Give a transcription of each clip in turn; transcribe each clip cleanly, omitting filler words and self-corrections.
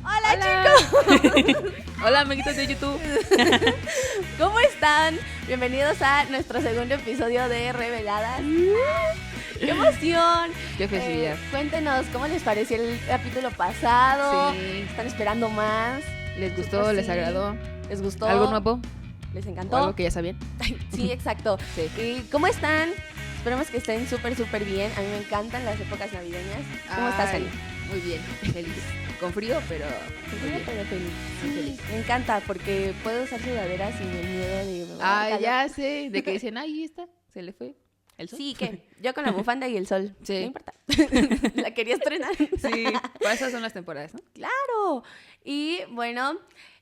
Hola. chicos. Hola amiguitos de YouTube. ¿Cómo están? Bienvenidos a nuestro segundo episodio de Reveladas. ¡Qué emoción! Qué felicidad. Cuéntenos, ¿cómo les pareció el capítulo pasado? Sí. ¿Están esperando más? ¿Les gustó? Nosotros ¿Les sí. agradó? ¿Les gustó? ¿Algo nuevo? ¿Les ¿O encantó? algo que ya sabían? Sí, exacto. Sí. ¿Y cómo están? Esperemos que estén súper bien. A mí me encantan las épocas navideñas. ¿Cómo estás, Ay, Ani? muy bien, feliz. Con frío, pero muy bien. Pero feliz. Muy Sí, feliz. me encanta porque puedo usar sudaderas sin el miedo de... me va a dar Ah, calor. ya sé, de que dicen, ay, ahí está, se le fue el sol. Sí, ¿qué? Yo con la bufanda y el sol. Sí. No importa. La quería estrenar. Sí, para esas son las temporadas, ¿no? Claro. Y bueno,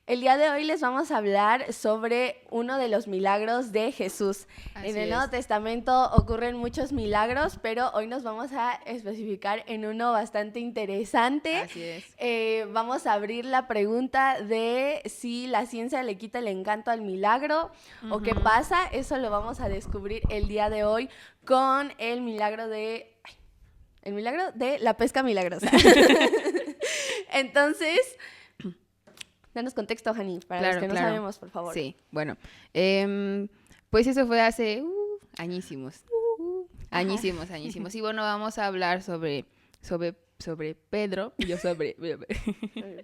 el día de hoy les vamos a hablar sobre uno de los milagros de Jesús. Así En el es. Nuevo Testamento ocurren muchos milagros, pero hoy nos vamos a especificar en uno bastante interesante. Así es. Vamos a abrir la pregunta de si la ciencia le quita el encanto al milagro o qué Ujú. pasa. Eso lo vamos a descubrir el día de hoy con el milagro de... El milagro de la pesca milagrosa. Entonces, danos contexto, Jani, para los que no sabemos, por favor. Sí, bueno, pues eso fue hace añísimos. Añísimos. Y bueno, vamos a hablar sobre Pedro. Y yo sobre...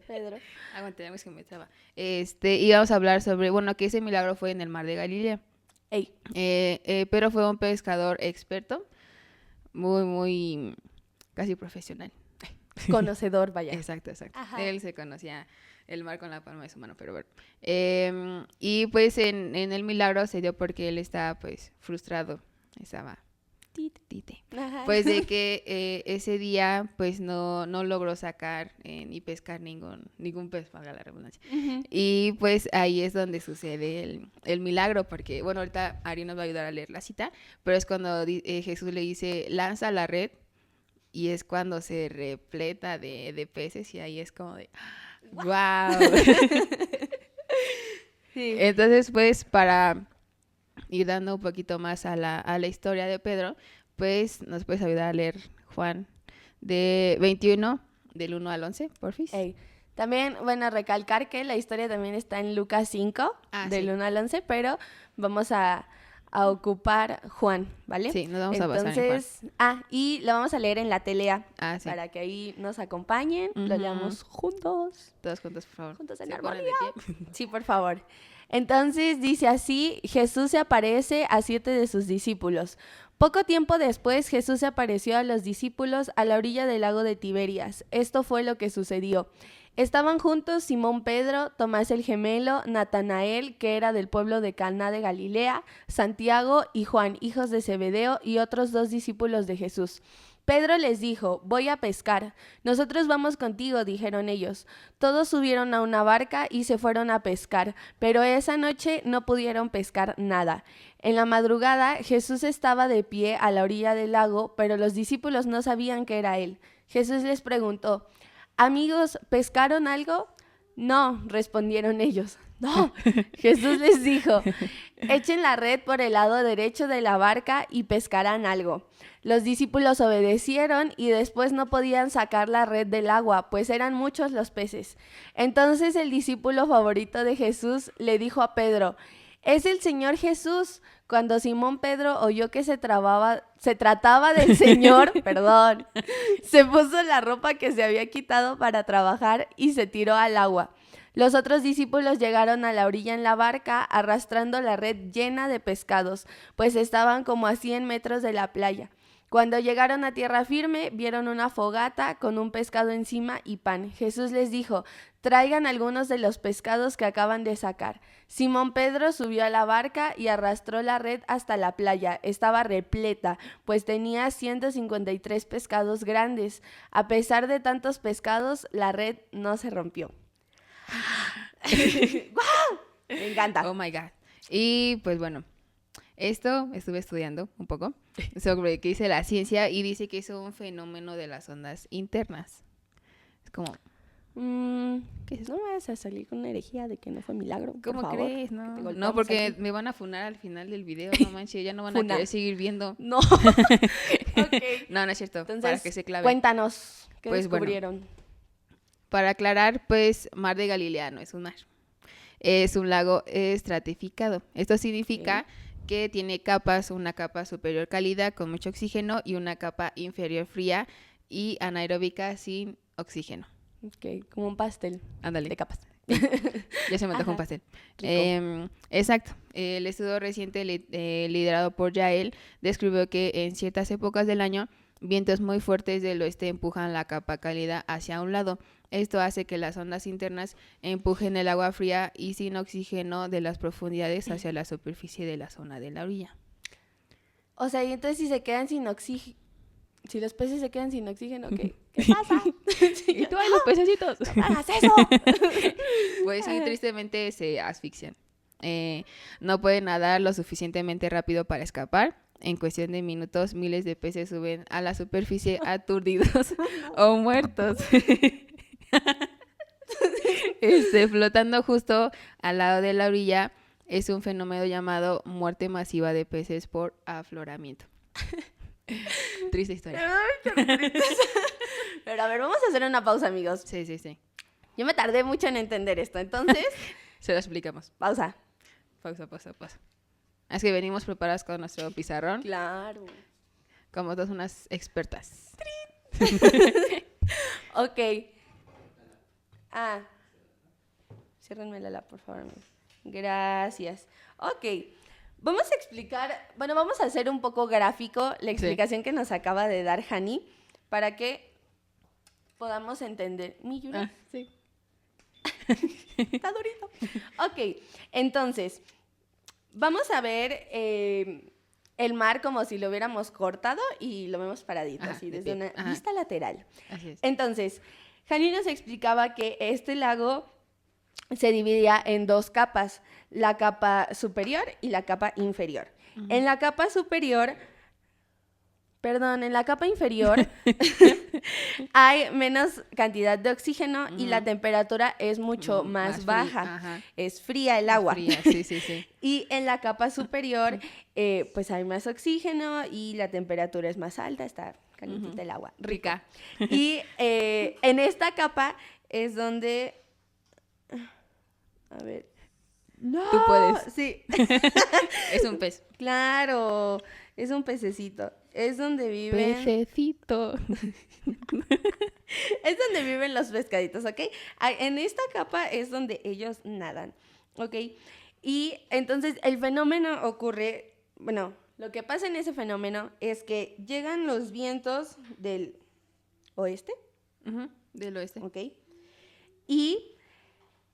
Pedro. Aguantemos que me estaba. Y vamos a hablar sobre, bueno, que ese milagro fue en el mar de Galilea. Ey, Pero fue un pescador experto, muy, casi profesional. conocedor, vaya. Exacto. Ajá. Él se conocía el mar con la palma de su mano, pero bueno. Y pues en el milagro se dio porque él estaba pues frustrado, estaba tite. Ajá. Pues de que ese día pues no logró sacar ni pescar ningún pez, valga la redundancia. Ujú. Y pues ahí es donde sucede el milagro, porque bueno, ahorita Ari nos va a ayudar a leer la cita, pero es cuando Jesús le dice, lanza la red, y es cuando se repleta de peces, y ahí es como de, ¡wow! Sí. Entonces, pues, para ir dando un poquito más a la historia de Pedro, pues, nos puedes ayudar a leer Juan de 21, del 1 al 11, porfis. Ey. También, bueno, recalcar que la historia también está en Lucas 5, del Sí. 1 al 11, pero vamos a ocupar Juan, ¿vale? Sí, nos vamos a basar en Juan. Entonces, y lo vamos a leer en la telea Sí. para que ahí nos acompañen, lo Ujú. leamos juntos. Todos juntos, por favor. Juntos en ¿Se ponen armonía. de pie? Sí, por favor. Entonces dice así, Jesús se aparece a 7 de sus discípulos. Poco tiempo después, Jesús se apareció a los discípulos a la orilla del lago de Tiberias. Esto fue lo que sucedió. Estaban juntos Simón Pedro, Tomás el gemelo, Natanael, que era del pueblo de Caná de Galilea, Santiago y Juan, hijos de Zebedeo, y otros 2 discípulos de Jesús. Pedro les dijo, voy a pescar. Nosotros vamos contigo, dijeron ellos. Todos subieron a una barca y se fueron a pescar, pero esa noche no pudieron pescar nada. En la madrugada, Jesús estaba de pie a la orilla del lago, pero los discípulos no sabían que era él. Jesús les preguntó, amigos, ¿pescaron algo? No, respondieron ellos. No, Jesús les dijo, echen la red por el lado derecho de la barca y pescarán algo. Los discípulos obedecieron y después no podían sacar la red del agua, pues eran muchos los peces. Entonces el discípulo favorito de Jesús le dijo a Pedro, ¿es el Señor Jesús? Cuando Simón Pedro oyó que se trataba del Señor, perdón, se puso la ropa que se había quitado para trabajar y se tiró al agua. Los otros discípulos llegaron a la orilla en la barca arrastrando la red llena de pescados, pues estaban como a 100 metros de la playa. Cuando llegaron a tierra firme, vieron una fogata con un pescado encima y pan. Jesús les dijo, traigan algunos de los pescados que acaban de sacar. Simón Pedro subió a la barca y arrastró la red hasta la playa. Estaba repleta, pues tenía 153 pescados grandes. A pesar de tantos pescados, la red no se rompió. ¡Guau! Me encanta. Oh my God. Y pues bueno, esto estuve estudiando un poco sobre qué dice la ciencia y dice que es un fenómeno de las ondas internas. Es como, ¿Qué es? No me vas a salir con una herejía de que no fue milagro, por ¿cómo favor. crees? Que te No, golpeamos no, porque aquí. me van a funar al final del video, no manches, ya no van a Funar. querer seguir viendo. No. Ok. No, no es cierto, Entonces, para que se clave. cuéntanos qué Pues bueno. descubrieron. Para aclarar, pues, Mar de Galilea no es un mar. Es un lago estratificado. Esto significa que tiene capas, una capa superior cálida con mucho oxígeno y una capa inferior fría y anaeróbica sin oxígeno. Ok, como un pastel. Ándale. De capas. Ya se me antojó un Ajá, pastel. rico. Exacto. El estudio reciente liderado por Yael describió que en ciertas épocas del año vientos muy fuertes del oeste empujan la capa cálida hacia un lado. Esto hace que las ondas internas empujen el agua fría y sin oxígeno de las profundidades hacia la superficie de la zona de la orilla. O sea, y entonces si se quedan sin oxígeno, si los peces se quedan sin oxígeno, ¿qué pasa? ¿Y tú ahí los pececitos? ¡No hagas eso! Pues sí, tristemente se asfixian. No pueden nadar lo suficientemente rápido para escapar. En cuestión de minutos, miles de peces suben a la superficie aturdidos o muertos. Flotando justo al lado de la orilla es un fenómeno llamado muerte masiva de peces por afloramiento. Triste historia. Pero a ver, vamos a hacer una pausa, amigos. Sí. Yo me tardé mucho en entender esto, entonces, Se lo explicamos. pausa. Pausa. Es que venimos preparadas con nuestro pizarrón, Claro. como todas unas expertas. Ok. Ciérrenmela, por favor, amigos. Gracias. Ok. Vamos a explicar, bueno, vamos a hacer un poco gráfico la explicación que nos acaba de dar Hani para que podamos entender. ¿Mi Yuri? Sí. Está durito. Ok, entonces, vamos a ver el mar como si lo hubiéramos cortado y lo vemos paradito, así, desde una vista lateral. Así es. Entonces, Jani nos explicaba que este lago se dividía en dos capas, la capa superior y la capa inferior. Uh-huh. En la capa inferior hay menos cantidad de oxígeno y la temperatura es mucho más baja. Es fría el agua. Fría, sí. Y en la capa superior, pues hay más oxígeno y la temperatura es más alta, está calientita el agua. Rica. Y en esta capa es donde... A ver... ¡No! Tú puedes. Sí. Es un pez. Claro, es un pececito. Es donde viven... Pececito. Es donde viven los pescaditos, ¿ok? En esta capa es donde ellos nadan, ¿ok? Y entonces el fenómeno ocurre... Bueno, lo que pasa en ese fenómeno es que llegan los vientos del oeste. Uh-huh. Del oeste. ¿Ok? Y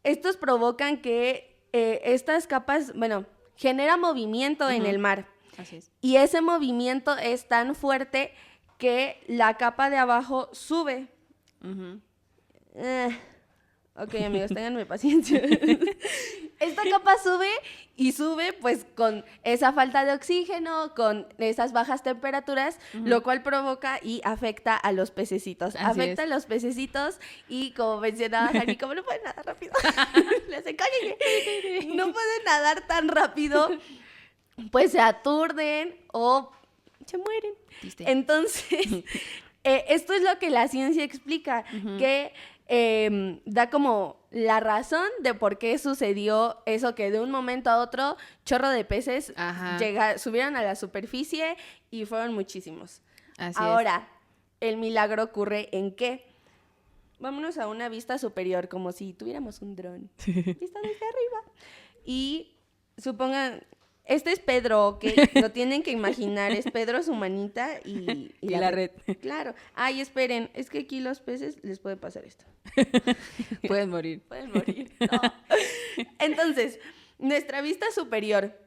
estos provocan que estas capas, bueno, genera movimiento en el mar. Así es. Y ese movimiento es tan fuerte que la capa de abajo sube. Uh-huh. Ok, amigos, ténganme paciencia. Esta capa sube pues con esa falta de oxígeno, con esas bajas temperaturas, lo cual provoca y afecta a los pececitos. Afecta a los pececitos y, como mencionaba Jani, como no pueden nadar rápido, no pueden nadar tan rápido, pues se aturden o se mueren. Triste. Entonces, esto es lo que la ciencia explica, que da como la razón de por qué sucedió eso, que de un momento a otro chorro de peces subieron a la superficie y fueron muchísimos. Ahora, el milagro ocurre en qué. Vámonos a una vista superior, como si tuviéramos un dron. Vista desde arriba. Y supongan, este es Pedro, ¿ok? Lo tienen que imaginar, es Pedro su manita y la red. Claro. Ay, esperen, es que aquí los peces les puede pasar esto. Pueden morir. No. Entonces, nuestra vista superior,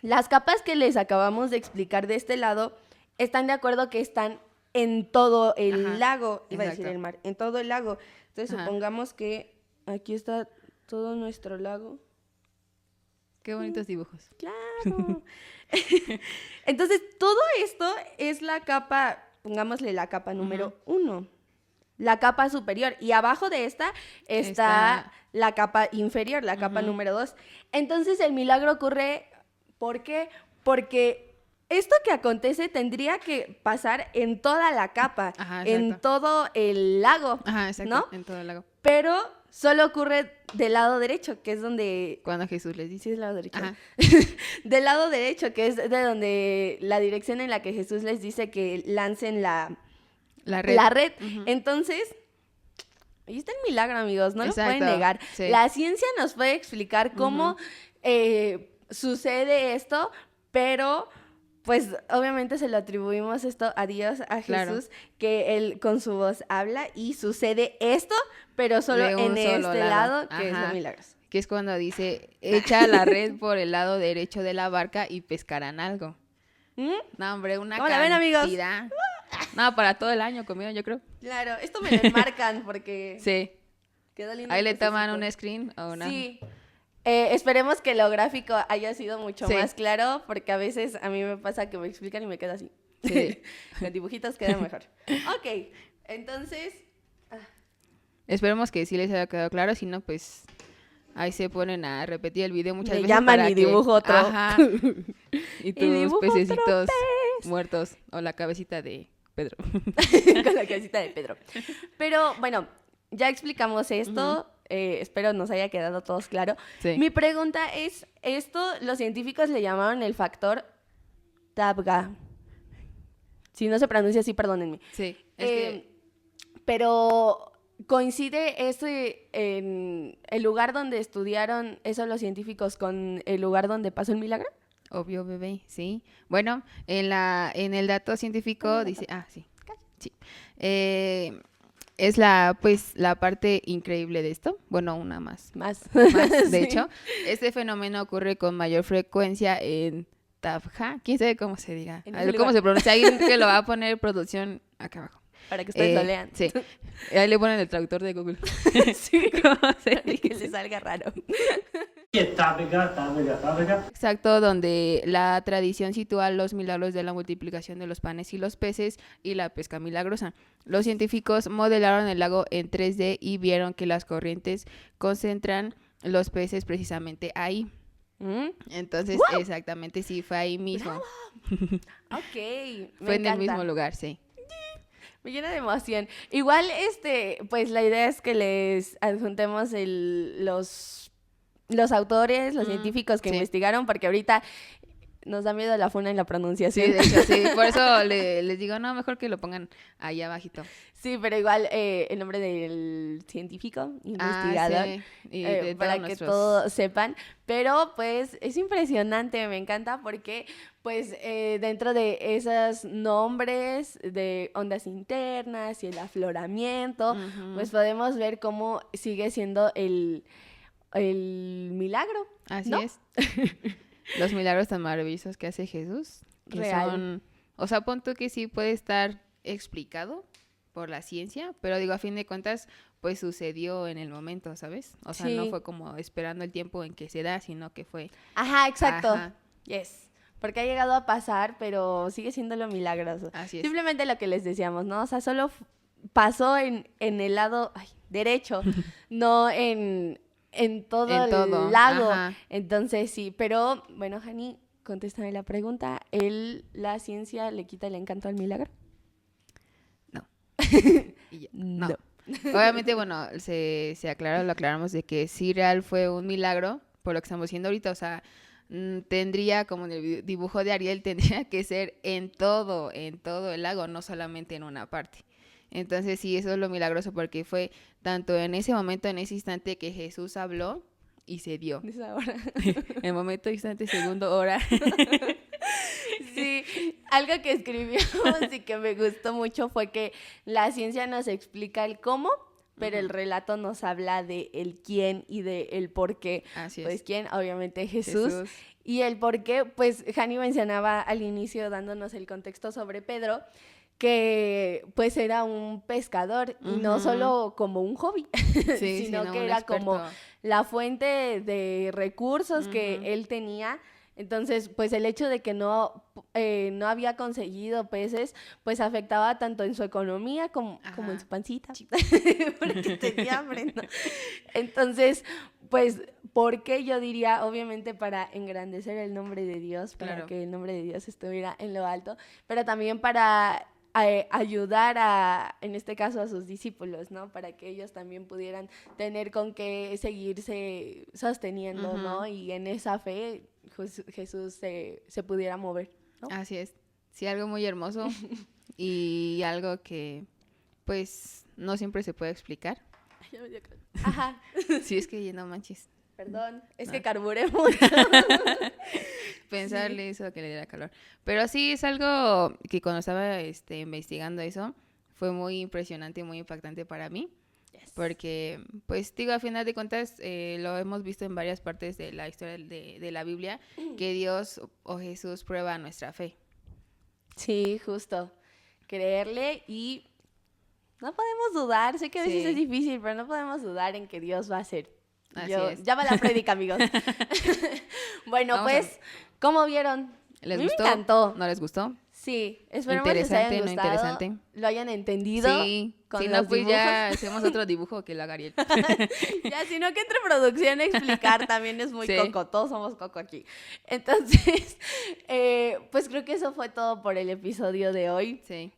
las capas que les acabamos de explicar de este lado, están de acuerdo que están en todo el lago, iba a decir el mar, en todo el lago. Entonces, supongamos que aquí está todo nuestro lago. Qué bonitos dibujos. Claro. Entonces, todo esto es la capa, pongámosle la capa número 1. La capa superior. Y abajo de esta está la capa inferior, la capa número 2. Entonces, el milagro ocurre, ¿por qué? Porque esto que acontece tendría que pasar en toda la capa, Ajá, en exacto. todo el lago, Ajá, exacto, ¿no? en todo el lago. Pero solo ocurre del lado derecho, que es donde... Cuando Jesús les Sí, dice. es el lado derecho. Ajá. Del lado derecho, que es de donde la dirección en la que Jesús les dice que lancen la red. Ujú. Entonces, ahí está el milagro, amigos, no lo pueden Exacto, negar. sí. La ciencia nos puede explicar cómo sucede esto, pero pues obviamente se lo atribuimos esto a Dios, a Claro. Jesús, que Él con su voz habla y sucede esto, pero solo De un en solo este lado, que es Ajá. los milagros. Que es cuando dice, echa la red por el lado derecho de la barca y pescarán algo. ¿Mm? No, hombre, una ¿Cómo la ven, amigos? cantidad. No, para todo el año comieron, yo creo. Claro, esto me lo enmarcan porque Sí. quedó lindo. Ahí el le toman pececito. un screen o una... Sí. Esperemos que lo gráfico haya sido mucho Sí. más claro, porque a veces a mí me pasa que me explican y me queda así. Sí. Con dibujitos queda mejor. Ok, entonces... Esperemos que sí les haya quedado claro, si no, pues ahí se ponen a repetir el video muchas Me veces llaman para y que- dibujo otro. Ajá. Y tus dibujo otro pececitos muertos o la cabecita de Pedro. con la casita de Pedro. Pero bueno, ya explicamos esto. Espero nos haya quedado todos claro. Sí. Mi pregunta es, esto los científicos le llamaron el factor Tabga. Si no se pronuncia así, perdónenme. Sí. Es que Pero coincide en el lugar donde estudiaron eso los científicos con el lugar donde pasó el milagro. obvio, bebé, sí. Bueno, en el dato científico dice, sí, sí. Es la parte increíble de esto. Bueno, una más. Más. Más, de Sí. hecho, este fenómeno ocurre con mayor frecuencia en Tabja. ¿Quién sabe cómo se diga? En A ese ver, ¿cómo lugar. se pronuncia? Alguien que lo va a poner producción acá abajo. Para que ustedes lo lean. Sí. Ahí le ponen el traductor de Google. Sí. ¿Cómo se Para que dice? les salga raro. Tábega. Exacto, donde la tradición sitúa los milagros de la multiplicación de los panes y los peces y la pesca milagrosa. Los científicos modelaron el lago en 3D y vieron que las corrientes concentran los peces precisamente ahí. ¿Mm? Entonces, exactamente, sí, fue ahí mismo. Ok. Me Fue en el encanta. mismo lugar, sí. Me llena de emoción. Igual, pues la idea es que les adjuntemos los autores, los científicos que sí. investigaron, porque ahorita nos da miedo la funa en la Sí, pronunciación. de hecho, sí. Por eso les digo, no, mejor que lo pongan ahí abajito. Sí, pero igual el nombre del científico, investigador, Sí. Y de para todos que nuestros- todos sepan. Pero pues es impresionante, me encanta porque pues dentro de esos nombres de ondas internas y el afloramiento, Ujú. pues podemos ver cómo sigue siendo el milagro. Así ¿no? es. Los milagros tan maravillosos que hace Jesús. Que Real. son, o sea, pon tú que sí puede estar explicado por la ciencia, pero digo, a fin de cuentas, pues sucedió en el momento, ¿sabes? O sea, no Sí. fue como esperando el tiempo en que se da, sino que fue... Ajá, exacto. Ajá. Yes. Porque ha llegado a pasar, pero sigue siendo lo milagroso. Así es. Simplemente lo que les decíamos, ¿no? O sea, solo pasó en el lado derecho, no en todo En el todo, lago. ajá. Entonces, sí. Pero, bueno, Jani, contéstame la pregunta. ¿La ciencia le quita el encanto al milagro? Y ya. No. No. Obviamente, bueno, se aclaró, lo aclaramos de que sí real fue un milagro, por lo que estamos viendo ahorita, o sea, tendría, como en el dibujo de Ariel, tendría que ser en todo el lago, no solamente en una parte. Entonces sí, eso es lo milagroso, porque fue tanto en ese momento, en ese instante que Jesús habló y se dio. Es ahora. El momento, instante, segundo, hora. Sí, algo que escribimos y que me gustó mucho fue que la ciencia nos explica el cómo, pero el relato nos habla de el quién y de el por qué. Así es. Pues quién, obviamente Jesús. Y el por qué, pues Jani mencionaba al inicio, dándonos el contexto sobre Pedro, que pues era un pescador y no Ujú. solo como un hobby, Sí, sino que un era como experto. la fuente de recursos que Ujú. él tenía. Entonces, pues el hecho de que no había conseguido peces, pues afectaba tanto en su economía como en Ajá. su pancita, porque tenía hambre, ¿no? Entonces, pues, ¿por qué? Yo diría, obviamente, para engrandecer el nombre de Dios, para Claro. que el nombre de Dios estuviera en lo alto, pero también para ayudar a, en este caso, a sus discípulos, ¿no? Para que ellos también pudieran tener con qué seguirse sosteniendo, ¿no? Y en esa fe Jesús se pudiera mover, ¿no? Así es. Sí, algo muy hermoso y algo que, pues, no siempre se puede explicar. Ajá. Sí, es que no manches. Perdón, es No. que carburé mucho. Pensarle eso que le diera calor. Pero sí es algo que cuando estaba investigando eso fue muy impresionante y muy impactante para mí. Yes. Porque, pues digo, a final de cuentas lo hemos visto en varias partes de la historia de la Biblia, que Dios o Jesús prueba nuestra fe. Sí, justo. Creerle y no podemos dudar. Sé que a veces Sí. es difícil, pero no podemos dudar en que Dios va a hacer. Así es. Ya va la prédica, amigos. Bueno, Vamos pues, ¿cómo vieron? ¿Les A mí gustó? me encantó. ¿No les gustó? Sí, esperemos les haya Interesante, ¿no? gustado, Interesante. lo hayan entendido. Sí, con si los no, pues dibujos. ya hacemos otro dibujo que lo haga Ariel. Ya, sino que entre producción explicar también es muy Sí. coco, todos somos coco aquí. Entonces, pues creo que eso fue todo por el episodio de hoy. Sí.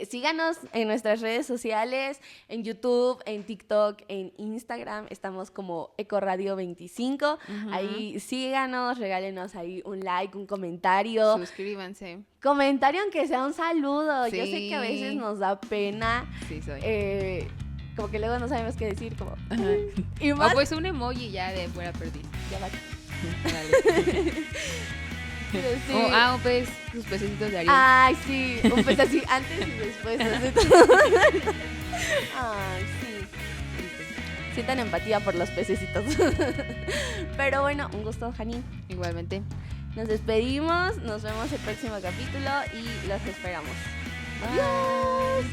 Síganos en nuestras redes sociales, en YouTube, en TikTok, en Instagram, estamos como EcoRadio25. Ahí síganos, regálenos ahí un like, un comentario. Suscríbanse. Comentario aunque sea un saludo. Yo sé Sí. que a veces nos da pena, Sí, soy. como que luego no sabemos qué decir, como... Ajá. Y O más... pues un emoji ya de fuera perdido. Ya va. Dale. Pero sí. Pues sus pececitos de Ariel. Ay, sí, un pez así antes y después. Así. Ay, sí. Sientan empatía por los pececitos. Pero bueno, un gusto, Jani. Igualmente. Nos despedimos, nos vemos el próximo capítulo y los esperamos. Adiós.